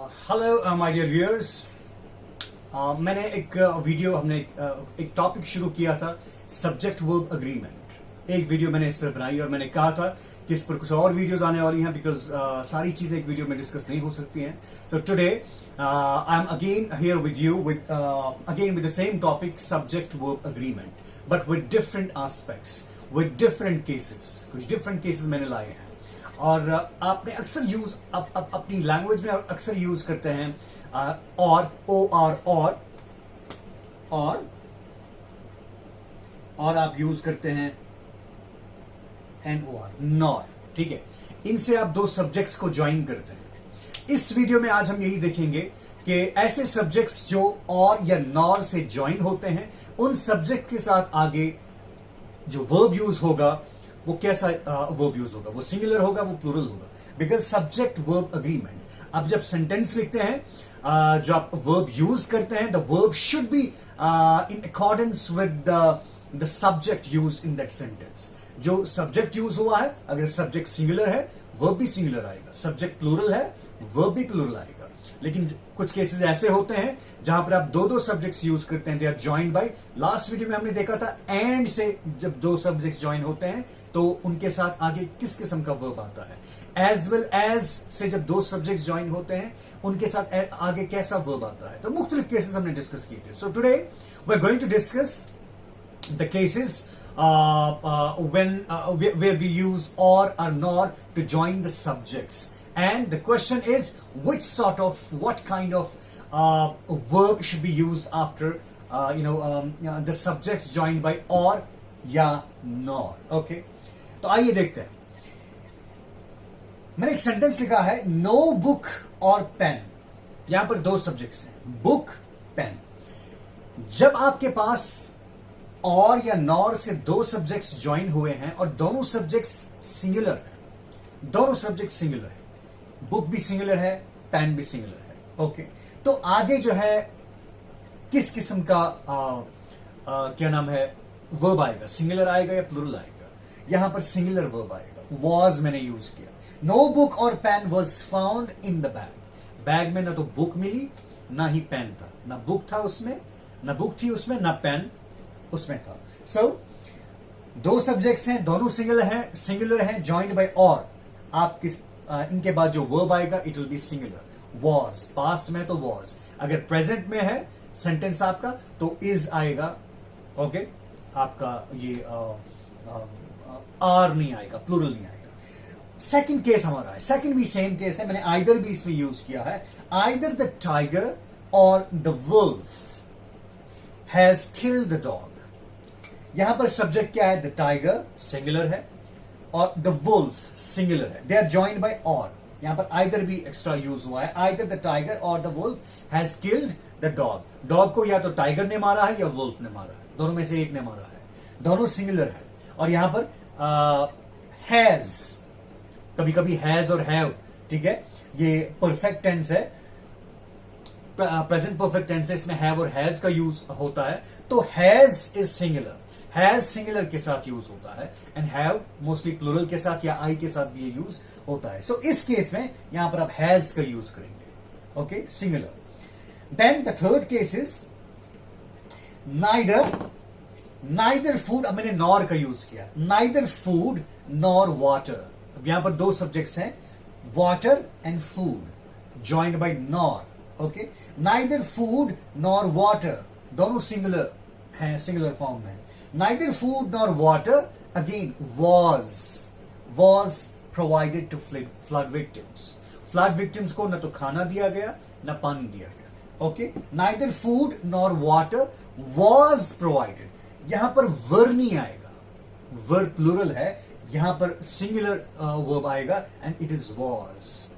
Hello my dear viewers. मैंने हमने एक टॉपिक शुरू किया था, सब्जेक्ट वर्ब अग्रीमेंट। एक वीडियो मैंने इस पर बनाई और मैंने कहा था कि इस पर कुछ और वीडियोस आने वाली हैं बिकॉज सारी चीजें एक वीडियो में डिस्कस नहीं हो सकती हैं। So today I am again here with you with the same topic, subject verb agreement, but with different aspects, with different cases. कुछ डिफरेंट केसेस मैंने लाए हैं और आपने अक्सर यूज अपनी लैंग्वेज में अक्सर यूज करते हैं और और आप यूज करते हैं NOR, नॉर। ठीक है, इनसे आप दो सब्जेक्ट्स को ज्वाइन करते हैं। इस वीडियो में आज हम यही देखेंगे कि ऐसे सब्जेक्ट्स जो और या नॉर से ज्वाइन होते हैं, उन सब्जेक्ट के साथ आगे जो वर्ब यूज होगा वो कैसा वर्ब यूज होगा, वो सिंगुलर होगा, वो प्लूरल होगा, बिकॉज सब्जेक्ट वर्ब अग्रीमेंट। अब जब सेंटेंस लिखते हैं, जो आप वर्ब यूज करते हैं, the verb should be in accordance with the subject use in that sentence. जो सब्जेक्ट यूज हुआ है, अगर सब्जेक्ट सिंगुलर है वर्ब भी सिंगुलर आएगा, सब्जेक्ट प्लूरल है वर्ब भी प्लूरल आएगा। लेकिन कुछ केसेस ऐसे होते हैं जहां पर आप दो दो सब्जेक्ट्स यूज करते हैं, they are joined by. Last video में हमने देखा था एंड से जब दो सब्जेक्ट्स ज्वाइन होते हैं तो उनके साथ आगे किस किस्म का वर्ब आता है। एज वेल एज से जब दो सब्जेक्ट्स ज्वाइन होते हैं उनके साथ आगे कैसा वर्ब आता है। तो मुख्तलिफ केसेस हमने डिस्कस किए थे। So today we are going to discuss the cases where we use or nor to join the subjects, and the question is what kind of verb should be used after the subjects joined by or या nor. Okay, तो आइए देखते हैं। मैंने एक sentence लिखा है, no book or pen. यहां पर दो सब्जेक्ट्स हैं, बुक पेन। जब आपके पास और या नॉर से दो सब्जेक्ट्स ज्वाइन हुए हैं और दोनों सब्जेक्ट्स सिंगुलर हैं, दोनों सब्जेक्ट सिंगुलर है, बुक भी सिंगुलर है, पेन भी सिंगुलर है। ओके, तो आगे जो है किस किस्म का क्या नाम है वर्ब आएगा, सिंगुलर आएगा या प्लूरल आएगा। यहां पर सिंगुलर वर्ब आएगा, वॉज मैंने यूज किया। No book or pen was found in the bag. Bag में ना तो बुक मिली ना ही पेन था, ना बुक था उसमें, ना बुक थी उसमें, ना पेन उसमें था। सो दो सब्जेक्ट्स हैं, दोनों सिंगुलर हैं, जॉइंड बाय और। आप इनके बाद जो वर्ब आएगा it will B singular. Was past में तो वॉज, अगर प्रेजेंट में है सेंटेंस आपका तो इज आएगा। ओके, आपका ये आर नहीं आएगा, प्लूरल नहीं आएगा। सेकंड केस हमारा है, सेकंड भी सेम केस है, मैंने आइदर भी इसमें यूज किया है। Either the tiger or the wolf has killed the dog. यहां पर सब्जेक्ट क्या है, द टाइगर सिंगुलर है और द वुल्फ सिंगुलर है, दे आर जॉइंड बाय और। यहां पर आइदर भी एक्स्ट्रा यूज हुआ है, either the tiger or the wolf has killed the dog. Dog को या तो टाइगर ने मारा है या वुल्फ ने मारा है, दोनों में से एक ने मारा है, दोनों सिंगुलर है। और यहां पर हैज, कभी कभी हैज और हैव, ठीक है, ये परफेक्ट टेंस है, प्रेजेंट परफेक्ट टेंस है, इसमें हैव और हैज का यूज होता है। तो has is singular, has singular के साथ यूज होता है, एंड हैव मोस्टली प्लूरल के साथ या आई के साथ भी ये यूज होता है। सो इस केस में यहां पर आप हैज का यूज करेंगे। Okay, singular. Then the third case is neither food. अब मैंने नॉर का यूज किया, नाइदर फूड नॉर वाटर। अब यहां पर दो सब्जेक्ट्स हैं, water and food, joined by nor. Okay, neither food nor water, दोनों सिंगुलर हैं, सिंगुलर फॉर्म में। Neither food nor water, again was provided to flood victims. Flood victims को न तो खाना दिया गया न पानी दिया गया। Okay, neither food nor water was provided. यहां पर वर्ब नहीं आएगा, वर्ब प्लूरल है, यहां पर सिंगुलर वर्ब आएगा and it is was.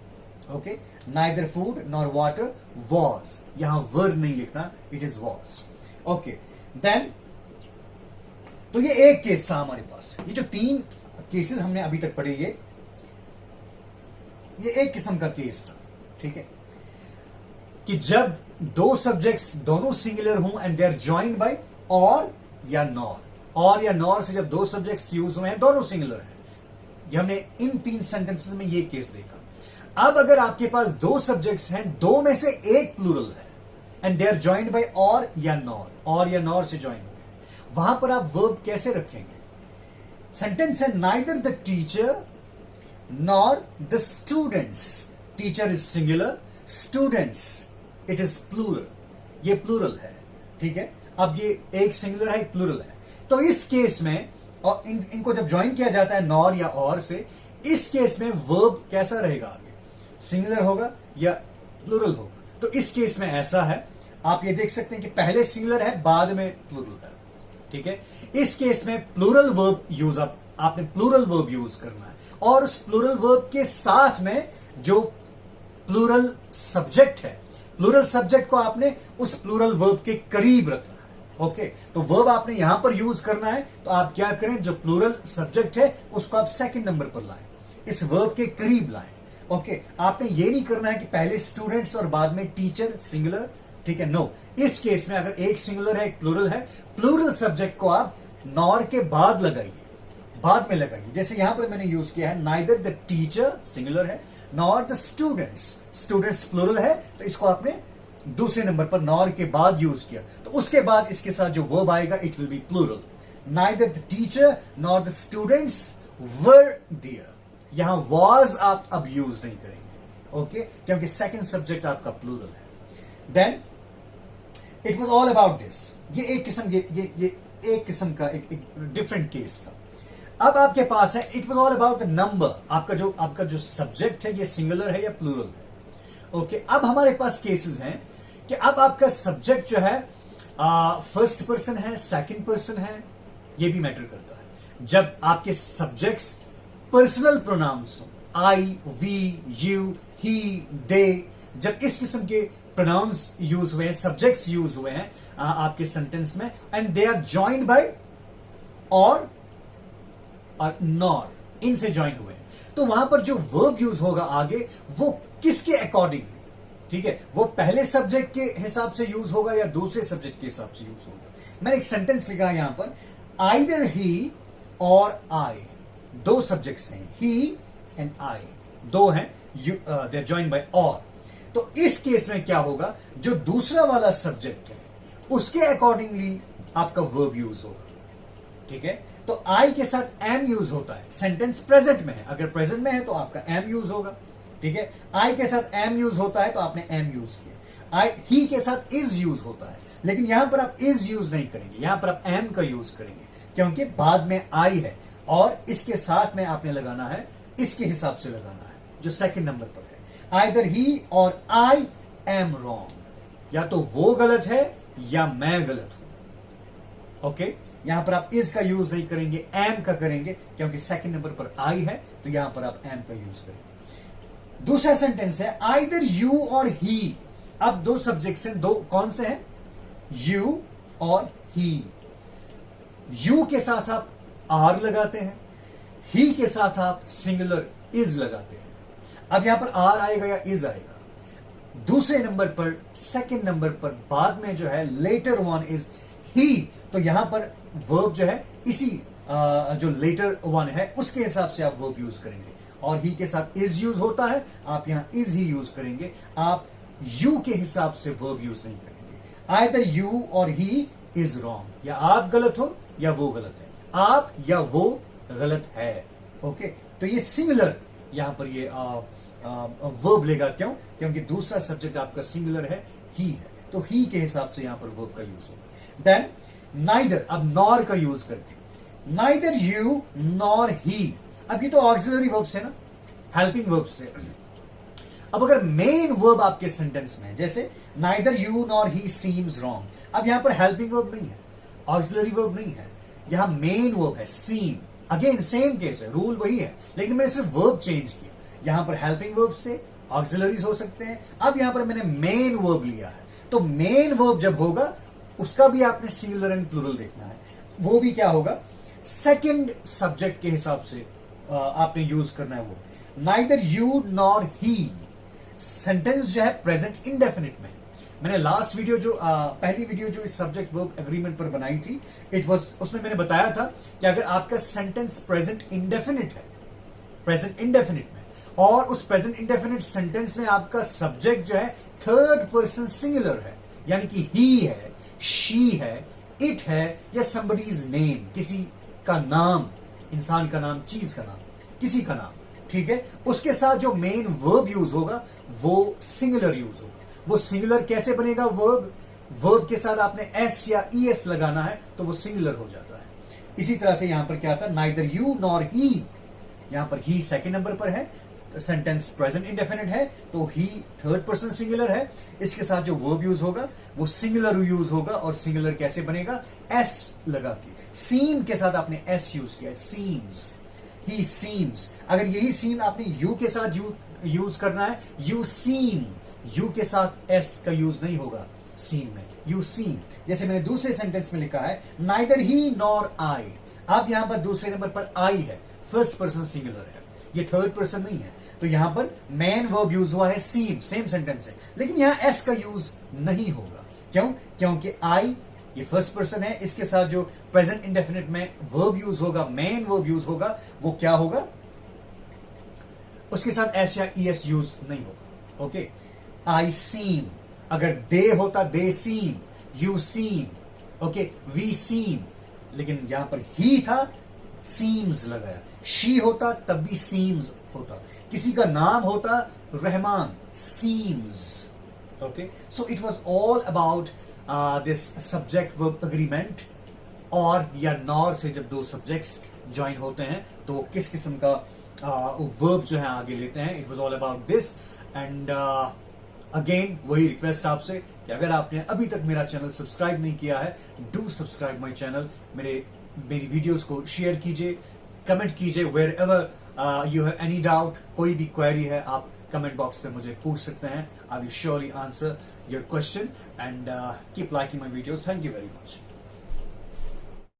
Okay, neither food nor water was, यहां वर्ब नहीं लिखना, it is was. Okay, then तो ये एक केस था हमारे पास। ये जो तीन केसेस हमने अभी तक पढ़े, ये एक किस्म का केस था, ठीक है, कि जब दो सब्जेक्ट्स दोनों सिंगुलर हों and they are joined by or या नॉर। और या नॉर से जब दो सब्जेक्ट्स यूज हुए हैं, दोनों सिंगुलर हैं। ये हमने इन तीन सेंटेंसेस में ये केस देखा। अब अगर आपके पास दो सब्जेक्ट्स हैं, दो में से एक प्लूरल है and they are joined by or या नॉर से ज्वाइन हो गए, वहां पर आप वर्ब कैसे रखेंगे? सेंटेंस है neither the teacher nor the students. Teacher is singular, students it is plural, ये प्लूरल है, ठीक है। अब ये एक सिंगुलर है, एक प्लूरल है, तो इस केस में और इनको जब ज्वाइन किया जाता है नॉर या और से, इस केस में वर्ब कैसा रहेगा? आगे सिंगुलर होगा या प्लूरल होगा? तो इस केस में ऐसा है, आप ये देख सकते हैं कि पहले सिंगुलर है, बाद में प्लूरल है, ठीक है। इस केस में प्लूरल वर्ब यूज आपने प्लूरल वर्ब यूज करना है, और उस प्लूरल वर्ब के साथ में जो प्लूरल सब्जेक्ट है, प्लूरल सब्जेक्ट को आपने उस प्लूरल वर्ब के करीब रखना है। ओके, तो वर्ब आपने यहां पर यूज करना है, तो आप क्या करें, जो प्लूरल सब्जेक्ट है उसको आप सेकंड नंबर पर लाएं, इस वर्ब के करीब लाएं। ओके, आपने ये नहीं करना है कि पहले स्टूडेंट्स और बाद में टीचर सिंगुलर, ठीक है, नो। इस केस में अगर एक सिंगुलर है, एक प्लूरल है, प्लूरल सब्जेक्ट को आप नॉर के बाद लगाइए, बाद में लगाइए। जैसे यहां पर मैंने यूज किया है नाइदर द टीचर सिंगुलर है nor the students, students plural है, तो इसको आपने दूसरे नंबर पर नॉर के बाद यूज किया, तो उसके बाद इसके साथ जो वर्ब आएगा it will be plural. Neither the teacher nor the students were there, यहां वॉज आप अब यूज नहीं करेंगे, ओके, क्योंकि सेकंड सब्जेक्ट आपका प्लूरल है। Then it was all about this, ये एक किस्म ये एक किस्म का एक डिफरेंट केस था। अब आपके पास है it was all about number, आपका जो सब्जेक्ट है ये सिंगुलर है या प्लूरल है। ओके, अब हमारे पास केसेस हैं कि अब आपका सब्जेक्ट जो है फर्स्ट पर्सन है, सेकंड पर्सन है, ये भी मैटर करता है। जब आपके सब्जेक्ट्स पर्सनल प्रोनाउंस हो, आई, वी, यू, ही, दे, जब इस किस्म के प्रोनाउंस यूज हुए हैं, सब्जेक्ट्स यूज हुए हैं आपके सेंटेंस में, and they are joined by or nor, इनसे ज्वाइन हुए हैं, तो वहां पर जो वर्ब यूज होगा आगे वो किसके अकॉर्डिंग, ठीक है, वो पहले सब्जेक्ट के हिसाब से यूज होगा या दूसरे सब्जेक्ट के हिसाब से यूज होगा। मैंने एक सेंटेंस लिखा है यहां पर, आइदर ही और आई, दो सब्जेक्ट्स हैं, ही एंड आई, दो हैं, दे आर ज्वाइंड बाय और, तो इस केस में क्या होगा, जो दूसरा वाला सब्जेक्ट है उसके अकॉर्डिंगली आपका वर्ब यूज होगा, ठीक है। तो आई के साथ एम यूज होता है, सेंटेंस प्रेजेंट में है, अगर प्रेजेंट में है तो आपका एम यूज होगा, ठीक है। आई के साथ एम यूज होता है तो आपने एम यूज किया। आई ही के साथ इज यूज होता है, लेकिन यहां पर आप इज यूज नहीं करेंगे, यहां पर आप एम का यूज करेंगे, क्योंकि बाद में आई है और इसके साथ में आपने लगाना है, इसके हिसाब से लगाना है जो सेकंड नंबर पर है। आइदर ही और आई एम रॉन्ग, या तो वो गलत है या मैं गलत हूं। ओके, यहां पर आप इज का यूज नहीं करेंगे, एम का करेंगे, क्योंकि सेकंड नंबर पर आई है, तो यहां पर आप एम का यूज करेंगे। दूसरा सेंटेंस है आइदर यू और ही, अब दो सब्जेक्ट्स हैं, दो कौन से हैं, यू और ही। यू के साथ आप आर लगाते हैं, ही के साथ आप सिंगुलर इज लगाते हैं। अब यहां पर आर आएगा या इज आएगा, दूसरे नंबर पर, सेकंड नंबर पर, बाद में जो है लेटर वन इज ही, तो यहां पर वर्ब जो है इसी जो लेटर वन है उसके हिसाब से आप वर्ब यूज करेंगे, और ही के साथ इज यूज होता है, आप यहां इज ही यूज करेंगे, आप यू के हिसाब से वर्ब यूज नहीं करेंगे। आइदर यू और ही इज रॉन्ग, या आप गलत हो या वो गलत है, आप या वो गलत है। ओके, तो ये सिंगुलर यहां पर ये वर्ब लेगा, क्यों, क्योंकि दूसरा सब्जेक्ट आपका सिंगुलर है, ही है, तो ही के हिसाब से यहां पर वर्ब का यूज होगा। देन नाइदर, अब नॉर का यूज करके, नाइदर यू नॉर ही, अब ये तो ऑक्सिलरी वर्ब्स है ना, हेल्पिंग वर्ब्स है। अब अगर मेन वर्ब आपके सेंटेंस में, जैसे neither you nor he seems wrong, अब यहां पर हेल्पिंग वर्ब नहीं है, ऑक्सिलरी वर्ब नहीं है, यहां मेन वर्ब है सीम, अगेन सेम केस है, रूल वही है, लेकिन मैंने सिर्फ वर्ब चेंज किया, यहां पर हेल्पिंग वर्ब से ऑक्सिलरीज हो सकते हैं, अब यहां पर मैंने मेन वर्ब लिया है, तो मेन वर्ब जब होगा उसका भी आपने सिंगुलर एंड प्लूरल देखना है, वो भी क्या होगा, सेकंड सब्जेक्ट के हिसाब से आपने यूज करना है वो। Neither you nor he, sentence जो है प्रेजेंट इंडेफिनिट में, मैंने लास्ट वीडियो जो पहली वीडियो जो इस सब्जेक्ट वर्ब एग्रीमेंट पर बनाई थी, इट वाज, उसमें मैंने बताया था कि अगर आपका सेंटेंस प्रेजेंट इंडेफिनिट है, प्रेजेंट इंडेफिनिट में, और उस प्रेजेंट इंडेफिनिट सेंटेंस में आपका सब्जेक्ट जो है थर्ड पर्सन सिंगुलर है, यानी कि ही है, शी है, इट है, या somebody's नेम, किसी का नाम, इंसान का नाम, चीज का नाम, किसी का नाम, ठीक है। उसके साथ जो मेन वर्ब यूज होगा वो सिंगुलर यूज होगा। वो सिंगुलर कैसे बनेगा? वर्ब के साथ आपने एस या ईएस लगाना है तो वो सिंगुलर हो जाता है। इसी तरह से यहां पर क्या था, नाइदर यू नॉर ही, यहां पर ही सेकंड नंबर पर है, सेंटेंस प्रेजेंट इंडेफिनिट है तो ही थर्ड पर्सन सिंगुलर है। इसके साथ जो वर्ब यूज होगा वो सिंगुलर यूज होगा, और सिंगुलर कैसे बनेगा? एस लगा के। सीम के साथ आपने एस यूज किया, सीम्स, ही सीम्स। अगर यही सीम आपने यू के साथ यूज करना है, यू सीम, यू के साथ एस का यूज नहीं होगा सीम में, यू सीम। जैसे मैंने दूसरे सेंटेंस में लिखा है नाइदर ही नॉर आई, अब यहां पर दूसरे नंबर पर आई है, फर्स्ट पर्सन सिंगुलर है, ये थर्ड पर्सन नहीं है, तो यहां पर मेन वर्ब यूज हुआ है सीम, सेम सेंटेंस है, लेकिन यहां एस का यूज नहीं होगा। क्यों? क्योंकि आई ये फर्स्ट पर्सन है, इसके साथ जो प्रेजेंट इंडेफिनिट में वर्ब यूज होगा, मेन वर्ब यूज होगा, वो क्या होगा? उसके साथ एस या ईएस यूज नहीं होगा। ओके, आई सीम, अगर दे होता they seem, you seem, okay, we seem, लेकिन यहां पर ही था, सीम्स लगाया। शी होता तब भी सीम्स होता, किसी का नाम होता Rahman, seems. Okay, so it was all about this subject verb agreement, और या नॉर से जब दो सब्जेक्ट्स ज्वाइन होते हैं तो वो किस किस्म का वर्ब जो है आगे लेते हैं। It was all about this, and again वही रिक्वेस्ट आपसे कि अगर आपने अभी तक मेरा चैनल सब्सक्राइब नहीं किया है, डू सब्सक्राइब माय चैनल। मेरी वीडियोस को शेयर कीजिए, कमेंट कीजिए, wherever you have any doubt, कोई भी क्वेरी है आप कमेंट बॉक्स पे मुझे पूछ सकते हैं। I will surely answer your question, and keep liking my videos. Thank you very much.